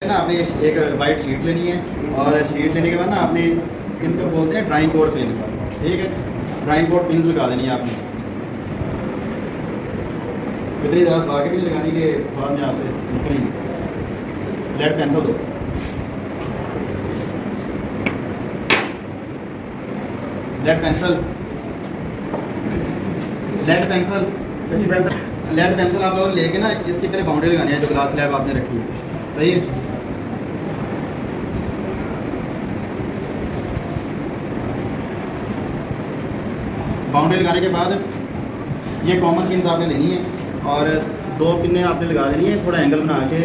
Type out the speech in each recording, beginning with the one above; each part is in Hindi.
ना आपने एक वाइट शीट लेनी है और शीट लेने के बाद ना आपने इनको बोलते हैं ड्राइंग बोर्ड पिन, ठीक है। ड्राइंग बोर्ड पिन लगा देनी है आपने, इतनी ज़्यादा आगे भी नहीं लगानी कि बाद में आपसे निकलेंगे। लेड पेंसिल दो, lead pencil, lead pencil, lead pencil आप लोग लेके ना इसकी पहले बाउंड्री लगानी है जो ग्लास स्लैब आपने रखी है, सही है। बाउंड्री लगाने के बाद ये कॉमन पिन्स आपने लेनी है और 2 पिन्ने आपने लगा देनी है थोड़ा एंगल बना के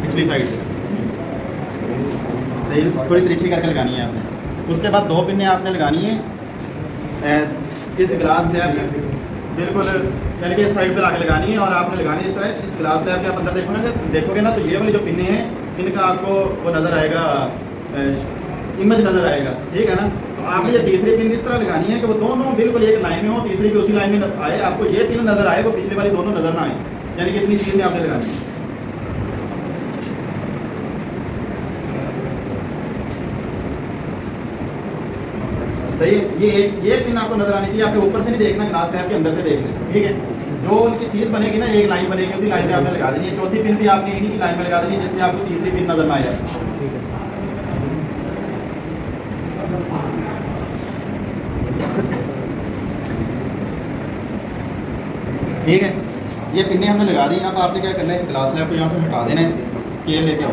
पिछली साइड से, सही, थोड़ी तिरछी करके लगानी है आपने। उसके बाद 2 पिन्ने आपने लगानी है इस ग्लास स्लैब में बिल्कुल यानी कि इस साइड पे लाके लगानी है और आपने लगानी है इस तरह। इस ग्लास स्लैब के आप अंदर देखोगे ना तो ये वाली जो पिन्ने हैं इनका आपको वो नज़र आएगा, इमेज नज़र आएगा, ठीक है ना। तो आपने ये तीसरी पिन इस तरह लगानी है कि वो दोनों बिल्कुल एक लाइन में हो, तीसरी भी उसी लाइन में आए, आपको ये पिन नज़र आए वो पिछले वाली दोनों नज़र ना आए, यानी कि इतनी चीज़ में आपने लगानी है। सही है। ये पिन आपको नजर आनी चाहिए, आपके ऊपर से नहीं देखना, ग्लास स्लैब के अंदर से देखना, ठीक है। जो उनकी सीध बनेगी ना, एक लाइन बनेगी, उसी लाइन में आपने लगा देनी है। चौथी पिन भी आपने इन्हीं की लाइन में लगा देनी है जिसमें आपको तीसरी पिन नजर ना आए, ठीक है। ये पिन्ने हमने लगा दी। अब आपने क्या करना है, इस ग्लास स्लैब को यहाँ से हटा देना है, स्केल लेके आओ।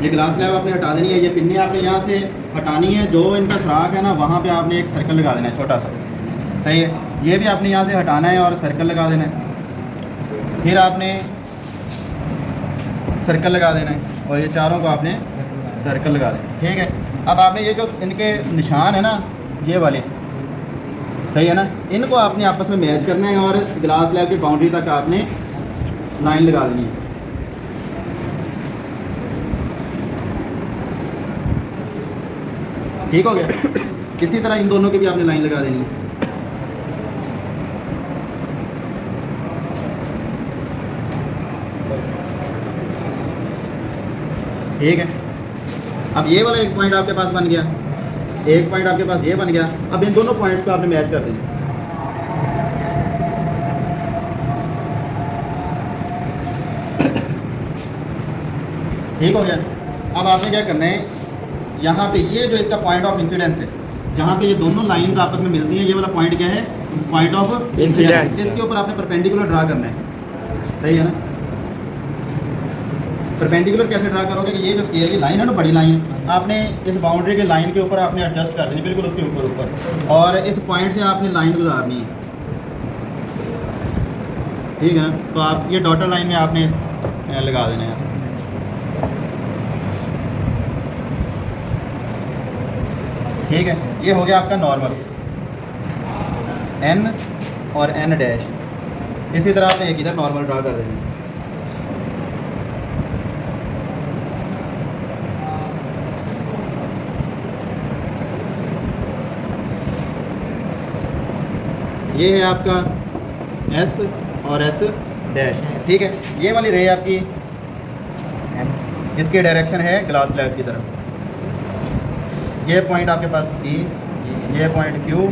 ये ग्लास स्लैब आपने हटा देनी है, ये पिन्ने आपने यहाँ से हटानी है, जो इनका सुराख है ना वहाँ पे आपने एक सर्कल लगा देना है छोटा सा, सही है। ये भी आपने यहाँ से हटाना है और सर्कल लगा देना है, फिर आपने सर्कल लगा देना है और ये चारों को आपने सर्कल लगा देना, ठीक है। अब आपने ये जो इनके निशान है ना ये वाले, सही है ना, इनको आपने आपस में मैच करना है और ग्लास स्लैब की बाउंड्री तक आपने लाइन लगा देनी है। ठीक हो गया। इसी तरह इन दोनों की भी आपने लाइन लगा देनी है, ठीक है। अब ये वाला एक पॉइंट आपके पास बन गया, एक पॉइंट आपके पास ये बन गया। अब इन दोनों पॉइंट्स को आपने मैच कर देना, ठीक हो गया। अब आपने क्या करना है, यहाँ पे ये जो इसका पॉइंट ऑफ इंसिडेंस है, जहाँ पे ये दोनों लाइंस आपस में मिलती हैं, ये वाला पॉइंट क्या है, पॉइंट ऑफ इंसिडेंस। इसके ऊपर आपने परपेंडिकुलर ड्रा करना है, सही है ना। परपेंडिकुलर कैसे ड्रा करोगे कि ये जो स्केल की लाइन है ना, बड़ी लाइन, आपने इस बाउंड्री के लाइन के ऊपर आपने एडजस्ट कर देनी, बिल्कुल उसके ऊपर और इस पॉइंट से आपने लाइन गुजारनी है, ठीक है ना। तो आप ये डॉटर लाइन में आपने लगा देना है, ठीक है। ये हो गया आपका नॉर्मल n और n डैश। इसी तरह आपने एक इधर नॉर्मल ड्रा कर देना है, ये है आपका S और S डैश, ठीक है। ये वाली रे आपकी इसकी डायरेक्शन है ग्लास स्लैब की तरफ। ये पॉइंट आपके पास P, ये पॉइंट Q,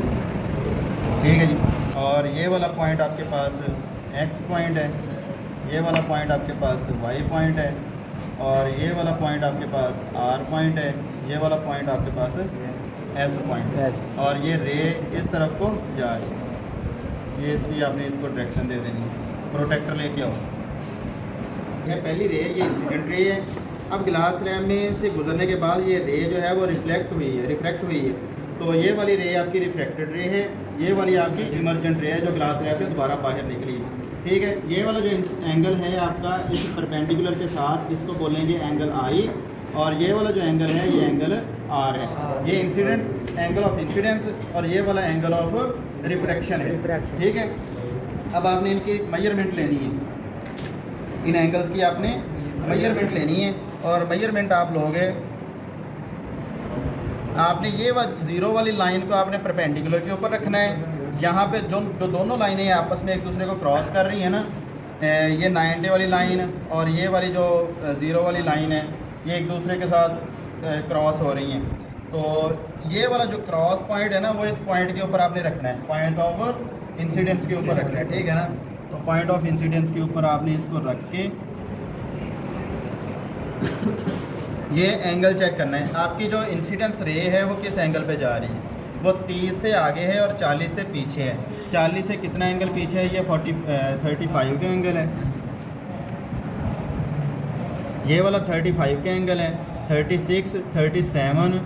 ठीक है जी। और ये वाला पॉइंट आपके पास X पॉइंट है, ये वाला पॉइंट आपके पास Y पॉइंट है और ये वाला पॉइंट आपके पास R पॉइंट है, ये वाला पॉइंट आपके पास S पॉइंट है और ये रे इस तरफ को जा रही है। ये इसकी आपने इसको डायरेक्शन दे देनी है। प्रोटेक्टर लेके आओ। ये पहली रे, ये इंसिडेंट रे है। अब ग्लास स्लैब में से गुजरने के बाद ये रे जो है वो रिफ्लेक्ट हुई है, तो ये वाली रे आपकी रिफ्लेक्टेड रे है, ये वाली आपकी इमर्जेंट रे है जो ग्लास स्लैब से दोबारा बाहर निकली है, ठीक है। ये वाला जो एंगल है आपका इस परपेंडिकुलर के साथ, इसको बोलेंगे एंगल आई और ये वाला जो एंगल है ये एंगल आर है। ये इंसिडेंट एंगल ऑफ इंसिडेंस और ये वाला एंगल ऑफ रिफ्रैक्शन है, ठीक है। अब आपने इनकी मेजरमेंट लेनी है, इन एंगल्स की आपने मेजरमेंट लेनी है और मेजरमेंट आप लोगे, आपने ये ज़ीरो वाली लाइन को आपने परपेंडिकुलर के ऊपर रखना है। यहाँ पे जो दोनों लाइनें आपस में एक दूसरे को क्रॉस कर रही हैं ना, ये 90 वाली लाइन और ये वाली जो 0 वाली लाइन है ये एक दूसरे के साथ क्रॉस हो रही हैं। तो ये वाला जो क्रॉस पॉइंट है ना वो इस पॉइंट के ऊपर आपने रखना है, पॉइंट ऑफ इंसिडेंस के ऊपर रखना है, ठीक है ना। तो पॉइंट ऑफ इंसिडेंस के ऊपर आपने इसको रख के ये एंगल चेक करना है। आपकी जो इंसिडेंस रे है वो किस एंगल पे जा रही है, वो 30 से आगे है और 40 से पीछे है। 40 से कितना एंगल पीछे है, ये 35 के एंगल है। ये वाला 35 के एंगल है, 36, 37,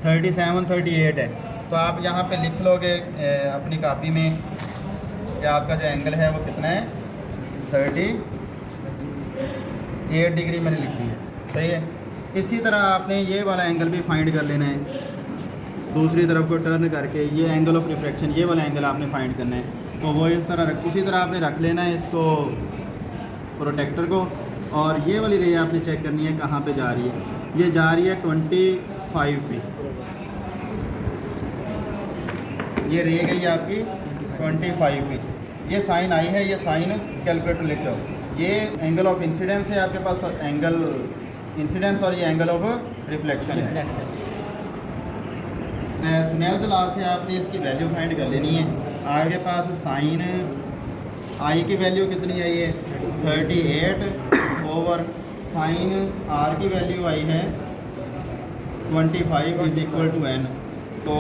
38 है। तो आप यहाँ पे लिख लोगे अपनी कॉपी में कि आपका जो एंगल है वो कितना है, 38 डिग्री मैंने लिख दी है, सही है। इसी तरह आपने ये वाला एंगल भी फाइंड कर लेना है, दूसरी तरफ को टर्न करके ये एंगल ऑफ रिफ्रैक्शन, ये वाला एंगल आपने फाइंड करना है। तो वो इस तरह उसी तरह आपने रख लेना है इसको, प्रोटेक्टर को। और ये वाली रे आपने चेक करनी है कहाँ पे जा रही है, ये जा रही है 25 पे, ये रे गई आपकी 25 पे। ये साइन आई है, ये साइन कैलकुलेटर लिख लो। ये एंगल ऑफ इंसिडेंस है आपके पास, एंगल इंसिडेंस, और ये एंगल ऑफ रिफ्लेक्शन है। स्नेल्स लॉ से आपने इसकी वैल्यू फाइंड कर लेनी है। आपके पास साइन आई की वैल्यू कितनी आई है, 38 ओवर साइन आर की वैल्यू आई है 25 इज इक्वल टू n। तो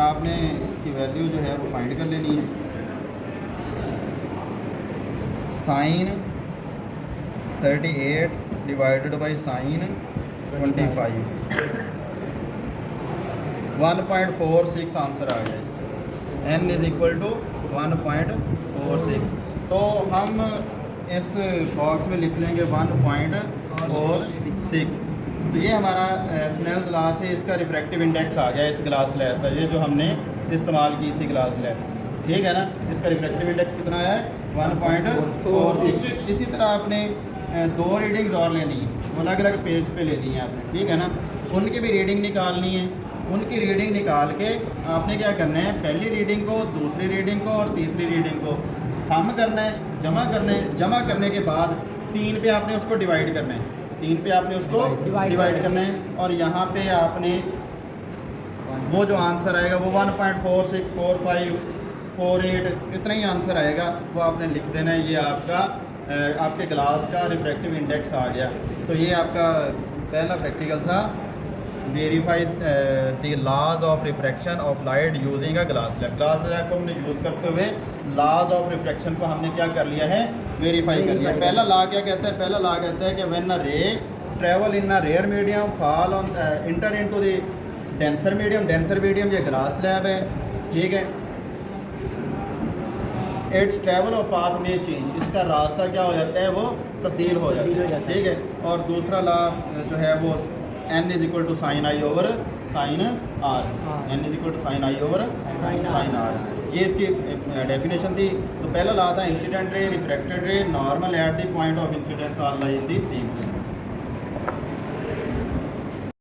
आपने इसकी वैल्यू जो है वो फाइंड कर लेनी है। Sine 38 divided by sine 25, 1.46 answer आ गया इसका। n is equal to 1.46। तो हम इस बॉक्स में लिख लेंगे 1.46। तो ये हमारा स्नेल्स लॉ से इसका रिफ्रैक्टिव इंडेक्स आ गया इस ग्लास स्लैब का, ये जो हमने इस्तेमाल की थी ग्लास स्लैब, ठीक है ना। इसका रिफ्रैक्टिव इंडेक्स कितना है, 1.46। इसी तरह आपने 2 रीडिंग्स और लेनी है, वो अलग अलग पेज पे लेनी है आपने, ठीक है ना। उनकी भी रीडिंग निकालनी है। उनकी रीडिंग निकाल के आपने क्या करना है, पहली रीडिंग को, दूसरी रीडिंग को और तीसरी रीडिंग को सम करना है, जमा करना है। जमा करने के बाद 3 पे आपने उसको डिवाइड करना है, 3 पे आपने उसको डिवाइड करना है। और यहाँ पे आपने वो जो आंसर आएगा वो 1.464548 इतना ही आंसर आएगा, वो आपने लिख देना है। ये आपके ग्लास का रिफ्रैक्टिव इंडेक्स आ गया। तो ये आपका पहला प्रैक्टिकल था, verify the laws of refraction of light using a glass slab. Glass slab को हमने यूज़ करते हुए लॉज ऑफ रिफ्रैक्शन को हमने क्या कर लिया है, वेरीफाई कर लिया। पहला लॉ क्या कहता है, पहला लॉ कहता है कि when a ray travel in a rare medium fall on inter into the denser medium. Denser medium ये ग्लास स्लैब है, ठीक है। इट्स ट्रैवल और पाथ में चेंज, इसका रास्ता क्या हो जाता है, वो तब्दील हो जाता है, ठीक है। और दूसरा लॉ जो है वो n is equal to sine I over sine R, n is equal to sine I over sine R, ये इसकी डेफिनेशन थी। तो पहला लॉ था incident ray, refracted ray, normal at the point of incidence are lie in the same plane.